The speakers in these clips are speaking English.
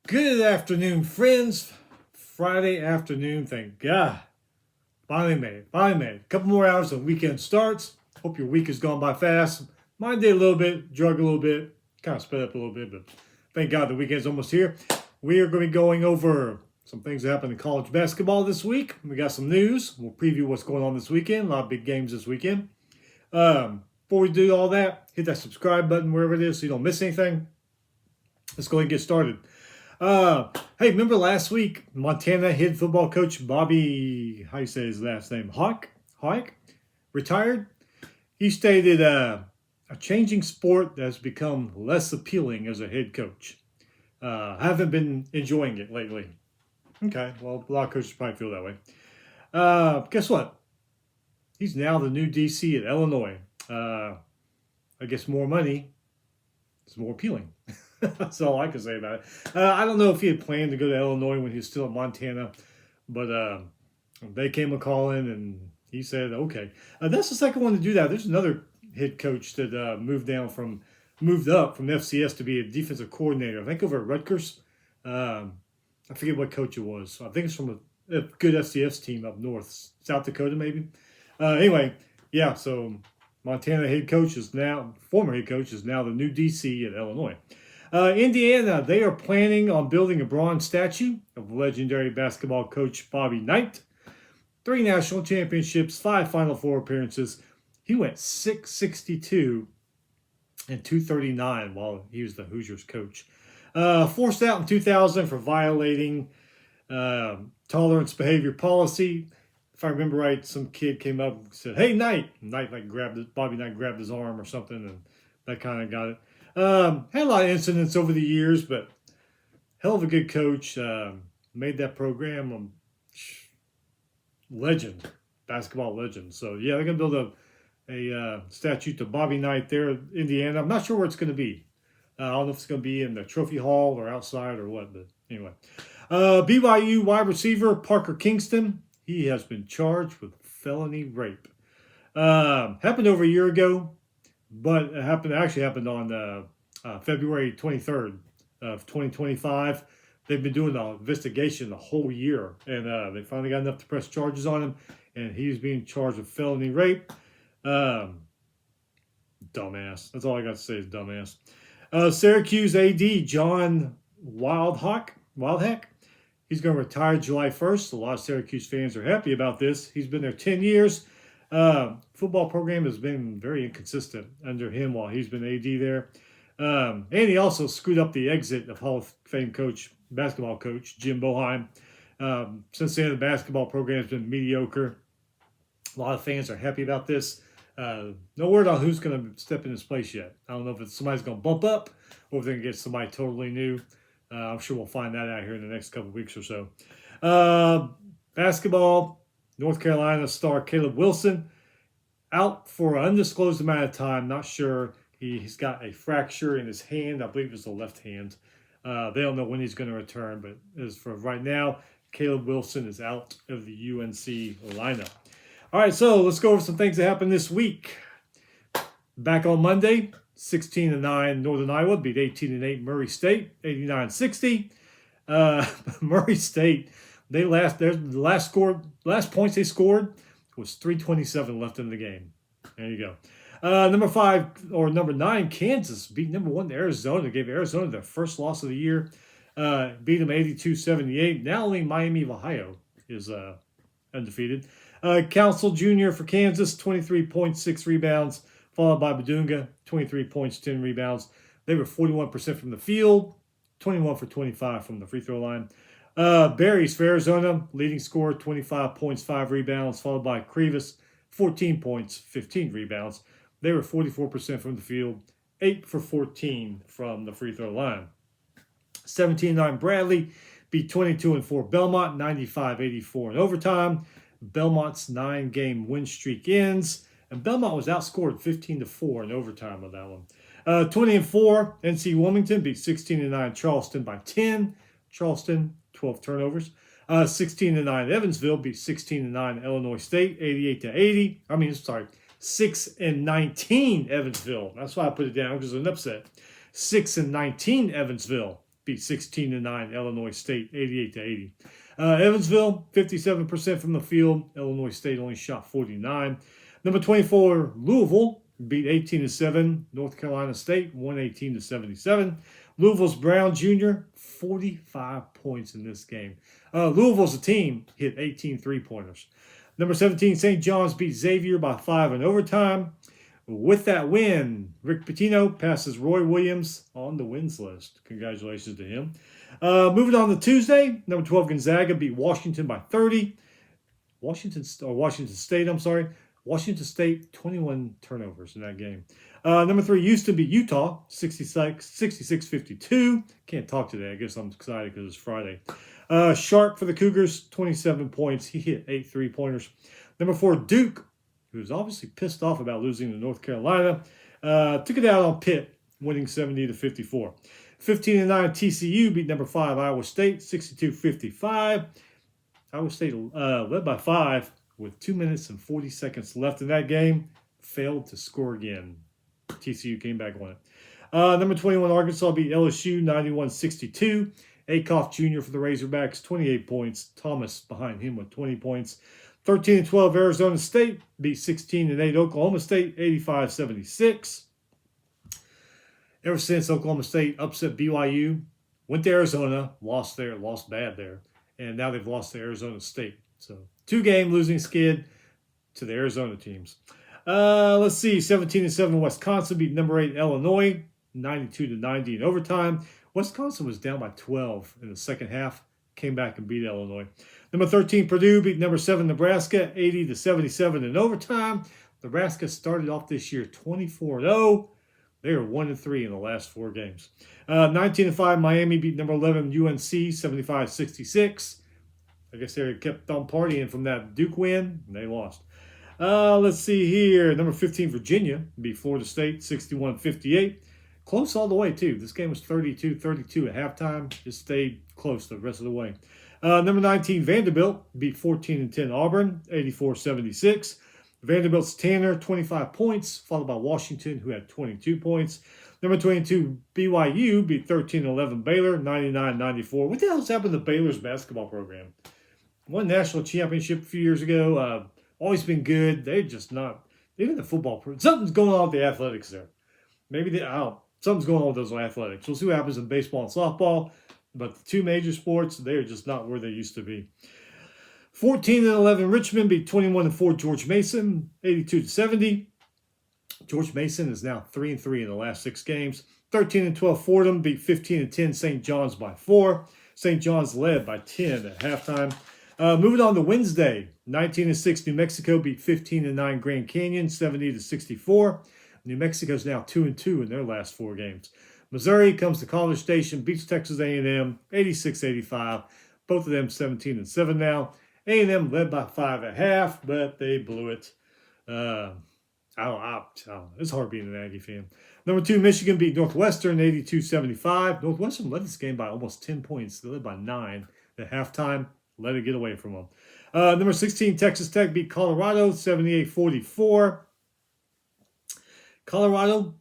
Good afternoon, friends. Friday afternoon, thank God. Finally made it. Finally made it. A couple more hours and weekend starts. Hope your week has gone by fast. Mine did a little bit, drug a little bit, kind of sped up a little bit, but thank God the weekend's almost here. We are going to be going over some things that happened in college basketball this week. We got some news. We'll preview what's going on this weekend. A lot of big games this weekend. Before we do all that, hit that subscribe button wherever it is so you don't miss anything. Let's go ahead and get started. Hey, remember last week, Montana head football coach Bobby, how you say his last name, Hawk, retired? He stated a changing sport that's become less appealing as a head coach. I haven't been enjoying it lately. Okay, well, a lot of coaches probably feel that way. Guess what? He's now the new DC at Illinois. I guess more money is more appealing. That's all I can say about it. I don't know if he had planned to go to Illinois when he was still at Montana, but they came a calling and he said, okay. That's the second one to do that. There's another head coach that moved up from FCS to be a defensive coordinator. I think over at Rutgers. I forget what coach it was. I think it's from a good FCS team up north, South Dakota maybe. Anyway, yeah, so Montana former head coach is now the new DC at Illinois. Indiana, they are planning on building a bronze statue of legendary basketball coach Bobby Knight. 3 national championships, 5 Final Four appearances. He went 662 and 239 while he was the Hoosiers coach. Forced out in 2000 for violating tolerance behavior policy. If I remember right, some kid came up and said, "Hey, Knight." Knight Bobby Knight grabbed his arm or something, and that kind of got it. Had a lot of incidents over the years, but hell of a good coach. Made that program legend, basketball legend. So yeah, they're gonna build a statue to Bobby Knight there in Indiana. I'm not sure where it's gonna be. I don't know if it's gonna be in the trophy hall or outside or what, but anyway. BYU wide receiver Parker Kingston. He has been charged with felony rape. Happened over a year ago. But it actually happened on February 23rd of 2025. They've been doing the investigation the whole year, and they finally got enough to press charges on him, and he's being charged with felony rape. Dumbass. That's all I got to say is dumbass. Syracuse AD John Wildhack. He's going to retire July 1st. A lot of Syracuse fans are happy about this. He's been there 10 years. Football program has been very inconsistent under him while he's been AD there. And he also screwed up the exit of Hall of Fame basketball coach Jim Boeheim. Since then, the basketball program has been mediocre. A lot of fans are happy about this. No word on who's going to step in his place yet. I don't know if it's somebody's going to bump up or if they can get somebody totally new. I'm sure we'll find that out here in the next couple of weeks or so. Basketball. North Carolina star Caleb Wilson out for an undisclosed amount of time. Not sure. He's got a fracture in his hand. I believe it's the left hand. They don't know when he's going to return, but as for right now, Caleb Wilson is out of the UNC lineup. All right, so let's go over some things that happened this week. Back on Monday, 16-9 Northern Iowa beat 18-8 Murray State, 89-60. Murray State. The last points they scored was 3:27 left in the game. There you go. Number 9, Kansas beat number 1 Arizona. Gave Arizona their first loss of the year. Beat them 82-78. Now only Miami of Ohio is undefeated. Council Jr. for Kansas, 23 points, 6 rebounds, followed by Badunga, 23 points, 10 rebounds. They were 41% from the field, 21 for 25 from the free throw line. Berries for Arizona, leading scorer, 25 points, 5 rebounds, followed by Krivas, 14 points, 15 rebounds. They were 44% from the field, 8 for 14 from the free throw line. 17-9 Bradley beat 22-4 Belmont, 95-84 in overtime. Belmont's 9-game win streak ends, and Belmont was outscored 15-4 in overtime on that one. 20-4 NC Wilmington beat 16-9 Charleston by 10. Charleston 12 turnovers. 16-9 Evansville beat 16-9 Illinois State, 88-80. 6-19 Evansville. That's why I put it down because it was an upset. 6-19 Evansville beat 16-9 Illinois State, 88-80. Evansville, 57% from the field. Illinois State only shot 49. Number 24, Louisville, beat 18-7 North Carolina State, 118-77. Louisville's Brown Jr., 45 points in this game. Louisville's a team, hit 18 three-pointers. Number 17, St. John's beat Xavier by 5 in overtime. With that win, Rick Pitino passes Roy Williams on the wins list. Congratulations to him. Moving on to Tuesday, number 12, Gonzaga beat Washington by 30. Washington State, I'm sorry. Washington State, 21 turnovers in that game. Number 3, Houston beat Utah, 66-52. Can't talk today. I guess I'm excited because it's Friday. Sharp for the Cougars, 27 points. He hit 8 three-pointers. Number 4, Duke, who's obviously pissed off about losing to North Carolina, took it out on Pitt, winning 70-54. 15-9 TCU beat number 5 Iowa State, 62-55. Iowa State led by 5 with 2 minutes and 40 seconds left in that game. Failed to score again. TCU came back on it. Number 21 Arkansas beat LSU, 91-62. Akoff Jr. for the Razorbacks, 28 points. Thomas behind him with 20 points. 13-12 Arizona State beat 16-8 Oklahoma State, 85-76. Ever since Oklahoma State upset BYU, went to Arizona, lost bad there, and now they've lost to Arizona State. So 2-game losing skid to the Arizona teams. Let's see, 17-7 Wisconsin beat number 8 Illinois, 92-90 in overtime. Wisconsin was down by 12 in the second half, came back and beat Illinois. Number 13 Purdue beat number 7 Nebraska, 80-77 in overtime. Nebraska started off this year 24-0. They are 1-3 in the last 4 games. 19-5 Miami beat number 11 UNC, 75-66. I guess they kept on partying from that Duke win, and they lost. Let's see here. Number 15 Virginia beat Florida State, 61-58. Close all the way, too. This game was 32-32 at halftime. It stayed close the rest of the way. Number 19, Vanderbilt beat 14-10 Auburn, 84-76. Vanderbilt's Tanner, 25 points, followed by Washington, who had 22 points. Number 22, BYU beat 13-11 Baylor, 99-94. What the hell's happened to Baylor's basketball program? Won national championship a few years ago. Always been good. They're just not. Even the football program. Something's going on with the athletics there. Something's going on with those athletics. We'll see what happens in baseball and softball. But the 2 major sports, they're just not where they used to be. 14-11 Richmond beat 21-4 George Mason, 82-70. George Mason is now 3-3 in the last 6 games. 13-12 Fordham beat 15-10 St. John's by 4. St. John's led by 10 at halftime. Moving on to Wednesday, 19-6 New Mexico beat 15-9 Grand Canyon, 70-64. New Mexico's now 2-2 in their last 4 games. Missouri comes to College Station, beats Texas A&M, 86-85. Both of them 17-7 now. A&M led by 5 at half, but they blew it. It's hard being an Aggie fan. Number 2, Michigan beat Northwestern, 82-75. Northwestern led this game by almost 10 points. They led by 9 at halftime. Let it get away from them. Number 16, Texas Tech beat Colorado, 78-44. Colorado,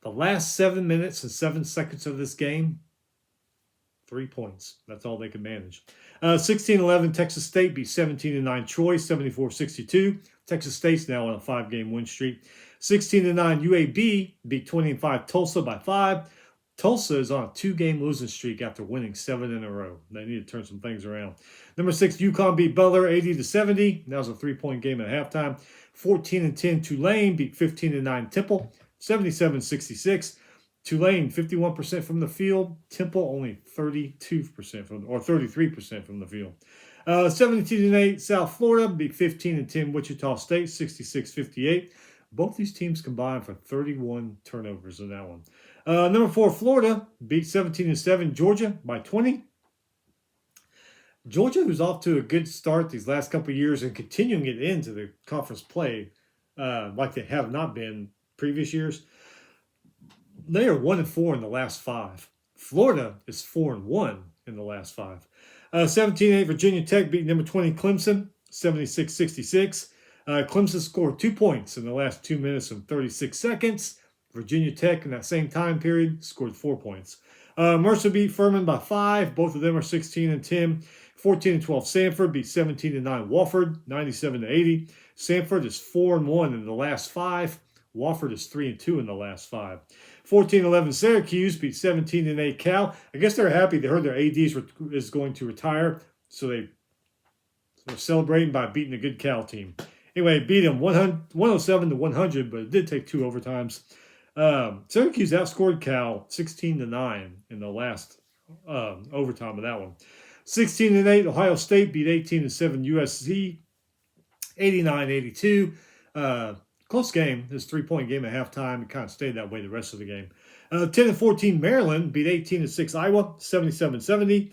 the last 7 minutes and 7 seconds of this game, 3 points. That's all they could manage. 16-11, Texas State beat 17-9 Troy, 74-62. Texas State's now on a 5-game win streak. 16-9 UAB beat 20-5 Tulsa by 5. Tulsa is on a 2-game losing streak after winning 7 in a row. They need to turn some things around. Number 6, UConn beat Butler 80-70. That was a 3-point game at halftime. 14-10 Tulane beat 15-9 Temple, 77-66. Tulane 51% from the field. Temple only 33% from the field. 17-8 South Florida beat 15-10 Wichita State, 66-58. Both these teams combined for 31 turnovers in that one. Number 4, Florida beat 17-7 Georgia by 20. Georgia, who's off to a good start these last couple of years and continuing it into the conference play like they have not been previous years, they are 1-4 in the last 5. Florida is 4-1 in the last 5. 17-8 Virginia Tech beat number 20 Clemson, 76-66. Clemson scored 2 points in the last 2 minutes and 36 seconds. Virginia Tech in that same time period scored 4 points. Mercer beat Furman by 5. Both of them are 16-10. 14-12 Sanford beat 17-9 Wofford, 97-80. Sanford is 4-1 in the last 5. Wofford is 3-2 in the last 5. 14-11 Syracuse beat 17-8 Cal. I guess they're happy. They heard their AD is going to retire, so they're celebrating by beating a good Cal team. Anyway, beat them 107-100, but it did take 2 overtimes. Syracuse outscored Cal 16-9 in the last overtime of that one. 16-8 Ohio State beat 18-7 USC, 89-82. Close game. This 3-point game at halftime. It kind of stayed that way the rest of the game. 10-14 Maryland beat 18-6 Iowa, 77-70.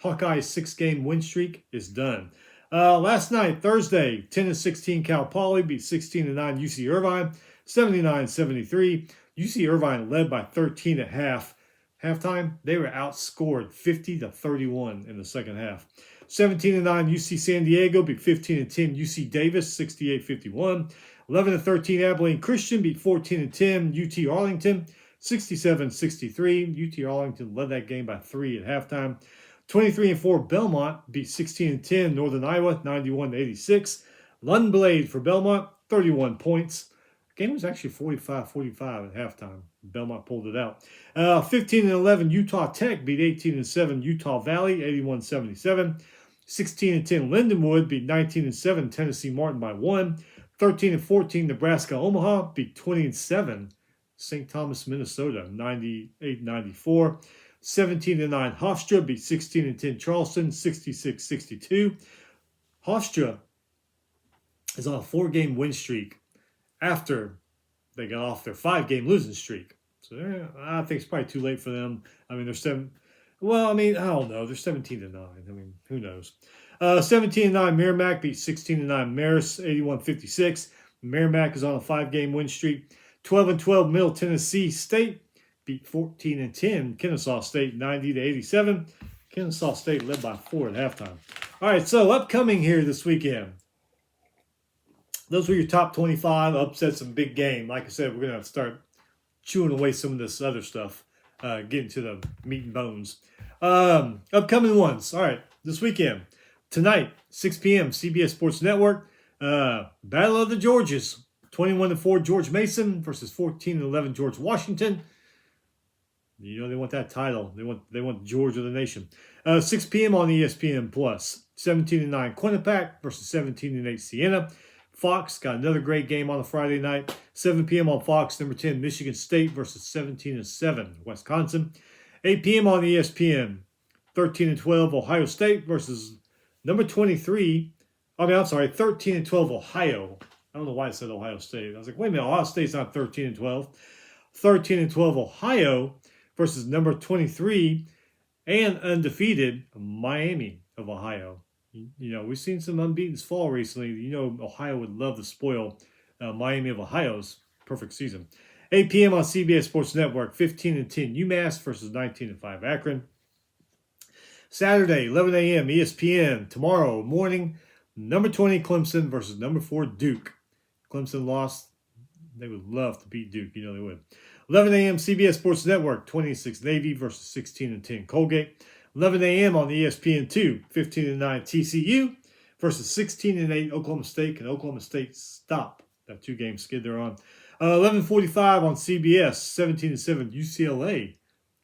Hawkeye's 6-game win streak is done. Last night, Thursday, 10-16 Cal Poly beat 16-9 UC Irvine, 79-73. UC Irvine led by 13 at halftime. They were outscored 50-31 in the second half. 17-9 UC San Diego beat 15-10 UC Davis, 68-51. 11-13 Abilene Christian beat 14-10 UT Arlington, 67-63. UT Arlington led that game by 3 at halftime. 23-4 Belmont beat 16-10 Northern Iowa, 91-86. London Blade for Belmont, 31 points. The game was actually 45-45 at halftime. Belmont pulled it out. 15-11 Utah Tech beat 18-7 Utah Valley, 81-77. 16-10 Lindenwood beat 19-7 Tennessee Martin by 1. 13-14 Nebraska Omaha beat 20-7 St. Thomas, Minnesota, 98-94. 17-9 Hofstra beat 16-10 Charleston, 66-62. Hofstra is on a 4-game win streak after they got off their 5-game losing streak. So I think it's probably too late for them. I mean, I don't know. They're 17-9. I mean, who knows? 17-9 Merrimack beat 16-9 Marist, 81-56. Merrimack is on a 5-game win streak. 12-12 Middle Tennessee State beat 14-10 Kennesaw State, 90-87. Kennesaw State led by 4 at halftime. All right, so upcoming here this weekend. Those were your top 25 upsets and big game. Like I said, we're going to start chewing away some of this other stuff, getting to the meat and bones. Upcoming ones. All right, this weekend. Tonight, 6 p.m., CBS Sports Network. Battle of the Georges. 21-4 George Mason versus 14-11 George Washington. You know they want that title. They want George of the nation. 6 p.m. on ESPN Plus. 17-9 Quinnipiac versus 17-8 Siena. Fox got another great game on a Friday night. 7 p.m. on Fox, number 10 Michigan State versus 17-7 Wisconsin. 8 p.m. on ESPN. 13-12 Ohio State versus number 23. 13-12 Ohio. I don't know why I said Ohio State. I was like, wait a minute, Ohio State's not 13-12. 13-12 Ohio versus number 23 and undefeated Miami of Ohio. You know, we've seen some unbeatens fall recently. You know, Ohio would love to spoil Miami of Ohio's perfect season. 8 p.m. on CBS Sports Network, 15-10 UMass versus 19-5 Akron. Saturday, 11 a.m. ESPN. Tomorrow morning, number 20 Clemson versus number 4 Duke. Clemson lost. They would love to beat Duke. You know they would. 11 a.m. CBS Sports Network, 26 Navy versus 16-10 Colgate. 11 a.m. on ESPN2, 15-9 TCU versus 16-8 Oklahoma State. Can Oklahoma State stop that 2-game skid they're on? 11:45 on CBS, 17-7 UCLA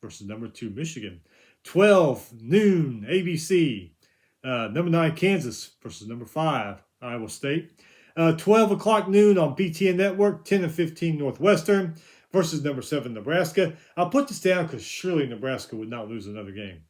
versus number 2 Michigan. 12 noon ABC, number 9 Kansas versus number 5 Iowa State. 12 o'clock noon on BTN Network, 10-15 Northwestern versus number 7 Nebraska. I'll put this down because surely Nebraska would not lose another game.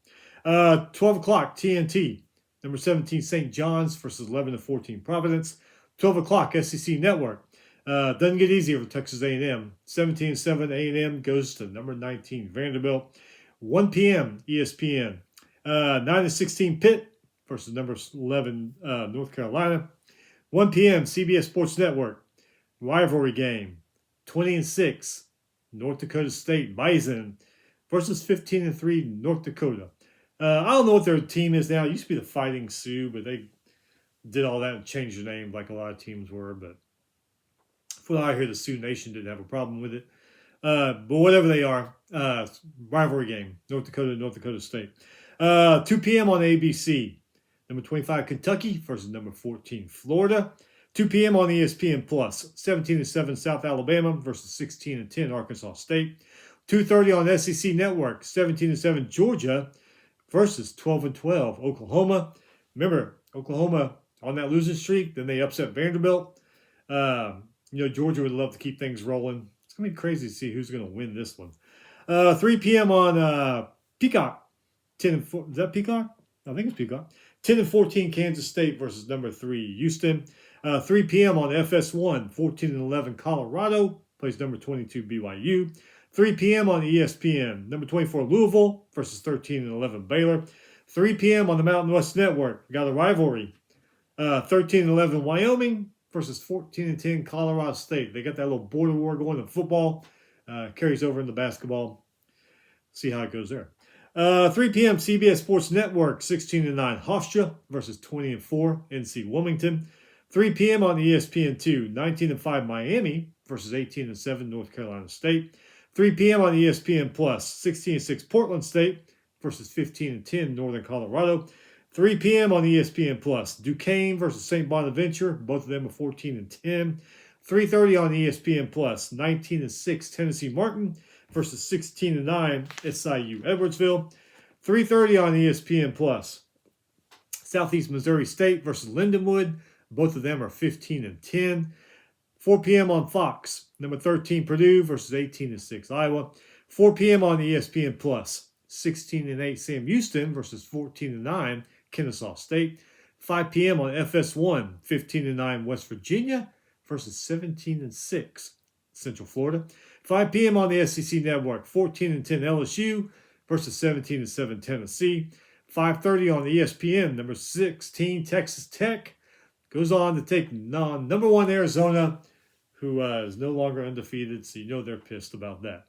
12 o'clock TNT, number 17 St. John's versus 11-14 Providence. 12 o'clock SEC Network. Doesn't get easier for Texas A&M. 17-7 A&M goes to number 19 Vanderbilt. 1 p.m. ESPN. 9-16 Pitt versus number 11 North Carolina. 1 p.m. CBS Sports Network. Rivalry game. 20-6 North Dakota State Bison versus 15-3 North Dakota. I don't know what their team is now. It used to be the Fighting Sioux, but they did all that and changed their name like a lot of teams were. But from what I hear, the Sioux Nation didn't have a problem with it. But whatever they are, rivalry game, North Dakota State. 2 p.m. on ABC. Number 25, Kentucky versus number 14, Florida. 2 p.m. on ESPN Plus. 17-7 South Alabama versus 16-10 Arkansas State. 2:30 on SEC Network. 17-7 Georgia versus 12-12 Oklahoma. Remember, Oklahoma on that losing streak. Then they upset Vanderbilt. Georgia would love to keep things rolling. It's going to be crazy to see who's going to win this one. 3 p.m. on Peacock. 10-4. Is that Peacock? I think it's Peacock. 10-14 Kansas State versus number 3 Houston. 3 p.m. on FS1. 14-11 Colorado plays number 22 BYU. 3 p.m. on ESPN. Number 24 Louisville versus 13-11 Baylor. 3 p.m. on the Mountain West Network. We got a rivalry. 13-11 Wyoming versus 14-10 Colorado State. They got that little border war going in football. Carries over into basketball. See how it goes there. 3 p.m. CBS Sports Network. 16-9 Hofstra versus 20-4 NC Wilmington. 3 p.m. on ESPN2. 19-5 Miami versus 18-7 North Carolina State. 3 p.m. on ESPN Plus. 16-6 Portland State versus 15-10 Northern Colorado. 3 p.m. on ESPN Plus. Duquesne versus St. Bonaventure. Both of them are 14-10. 3:30 on ESPN Plus. 19-6 Tennessee Martin versus 16-9 SIU Edwardsville. 3:30 on ESPN Plus. Southeast Missouri State versus Lindenwood. Both of them are 15-10. 4 p.m. on Fox. Number 13 Purdue versus 18-6 Iowa. 4 p.m. on ESPN Plus. 16-8 Sam Houston versus 14-9 Kennesaw State. 5 p.m. on FS1. 15-9 West Virginia versus 17-6 Central Florida. 5 p.m. on the SEC Network. 14-10 LSU versus 17-7 Tennessee. 5:30 on ESPN. Number 16 Texas Tech goes on to take number 1 Arizona, who is no longer undefeated, so you know they're pissed about that.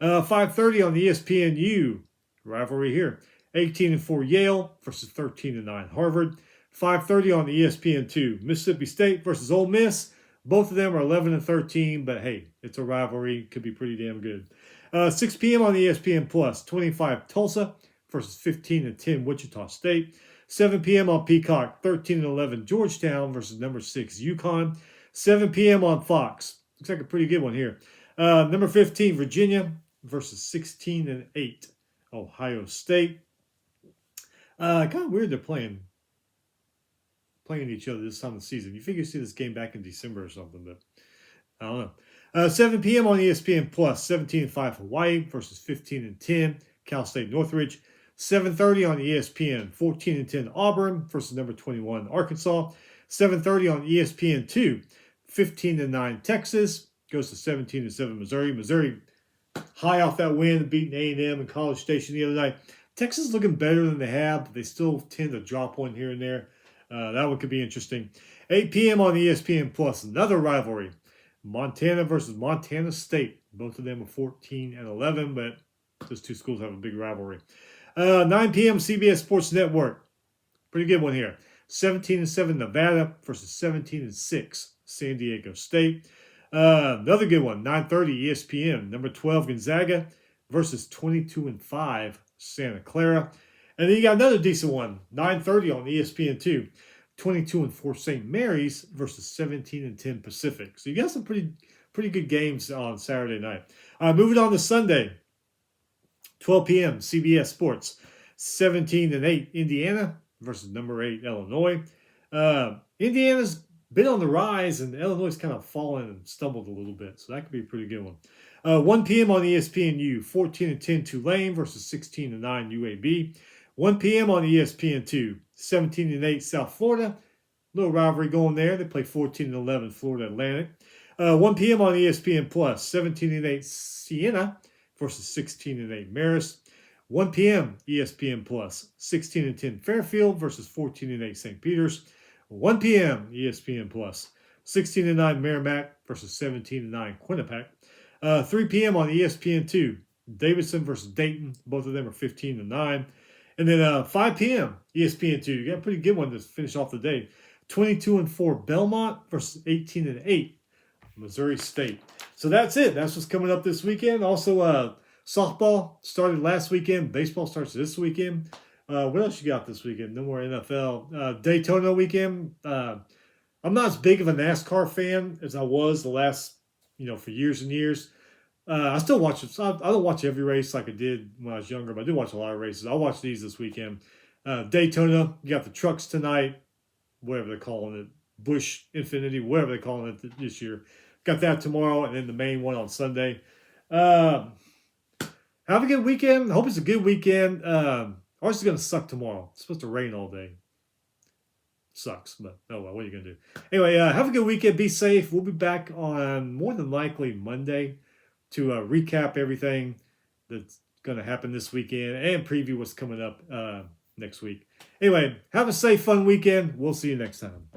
5:30 on the ESPNU, rivalry here. 18-4 Yale versus 13-9 Harvard. 5:30 on the ESPN2, Mississippi State versus Ole Miss. Both of them are 11-13, but hey, it's a rivalry. Could be pretty damn good. 6 p.m. on the ESPN Plus, 25 Tulsa versus 15-10 Wichita State. 7 p.m. on Peacock, 13-11 Georgetown versus number 6 UConn. 7 p.m. on Fox. Looks like a pretty good one here. Number 15 Virginia versus 16-8 Ohio State. Kind of weird they're playing each other this time of the season. You figure you see this game back in December or something, but I don't know. 7 p.m. on ESPN Plus, 17-5 Hawaii versus 15-10 Cal State Northridge. 7:30 on ESPN, 14-10 Auburn versus number 21 Arkansas. 7:30 on ESPN2, 15-9 Texas goes to 17-7 Missouri. Missouri high off that win, beating A&M and College Station the other night. Texas is looking better than they have, but they still tend to drop one here and there. That one could be interesting. 8 p.m. on ESPN Plus, another rivalry. Montana versus Montana State. Both of them are 14-11, but those two schools have a big rivalry. 9 p.m. CBS Sports Network. Pretty good one here. 17-7 Nevada versus 17-6 San Diego State. Another good one. 9:30 ESPN. Number 12 Gonzaga versus 22-5 Santa Clara. And then you got another decent one. 9:30 on ESPN2. 22-4 St. Mary's versus 17-10 Pacific. So you got some pretty good games on Saturday night. Moving on to Sunday. 12 p.m. CBS Sports. 17-8 Indiana versus number 8 Illinois. Indiana's been on the rise, and Illinois kind of fallen and stumbled a little bit, so that could be a pretty good one. 1 p.m. on ESPNU. 14-10 Tulane versus 16-9 UAB. 1 p.m. on ESPN2. 17-8 South Florida. Little rivalry going there. They play 14-11 Florida Atlantic. 1 p.m. on ESPN Plus. 17-8 Siena versus 16-8 Marist. 1 p.m. ESPN Plus. 16-10 Fairfield versus 14-8 St. Peter's. 1 p.m. ESPN Plus. 16-9 Merrimack versus 17-9 Quinnipiac. 3 p.m. on ESPN2. Davidson versus Dayton. Both of them are 15-9. And then 5 p.m. ESPN2. You got a pretty good one to finish off the day. 22-4 Belmont versus 18-8 Missouri State. So that's it. That's what's coming up this weekend. Also, softball started last weekend. Baseball starts this weekend. What else you got this weekend? No more NFL. Daytona weekend. I'm not as big of a NASCAR fan as I was the last, for years and years. I still watch it. I don't watch every race like I did when I was younger, but I do watch a lot of races. I'll watch these this weekend. Daytona, you got the trucks tonight, whatever they're calling it, Busch Infinity, whatever they're calling it this year. Got that tomorrow, and then the main one on Sunday. Have a good weekend. I hope it's a good weekend. Ours is going to suck tomorrow. It's supposed to rain all day. Sucks, but oh well, what are you going to do? Anyway, have a good weekend. Be safe. We'll be back on more than likely Monday to recap everything that's going to happen this weekend and preview what's coming up next week. Anyway, have a safe, fun weekend. We'll see you next time.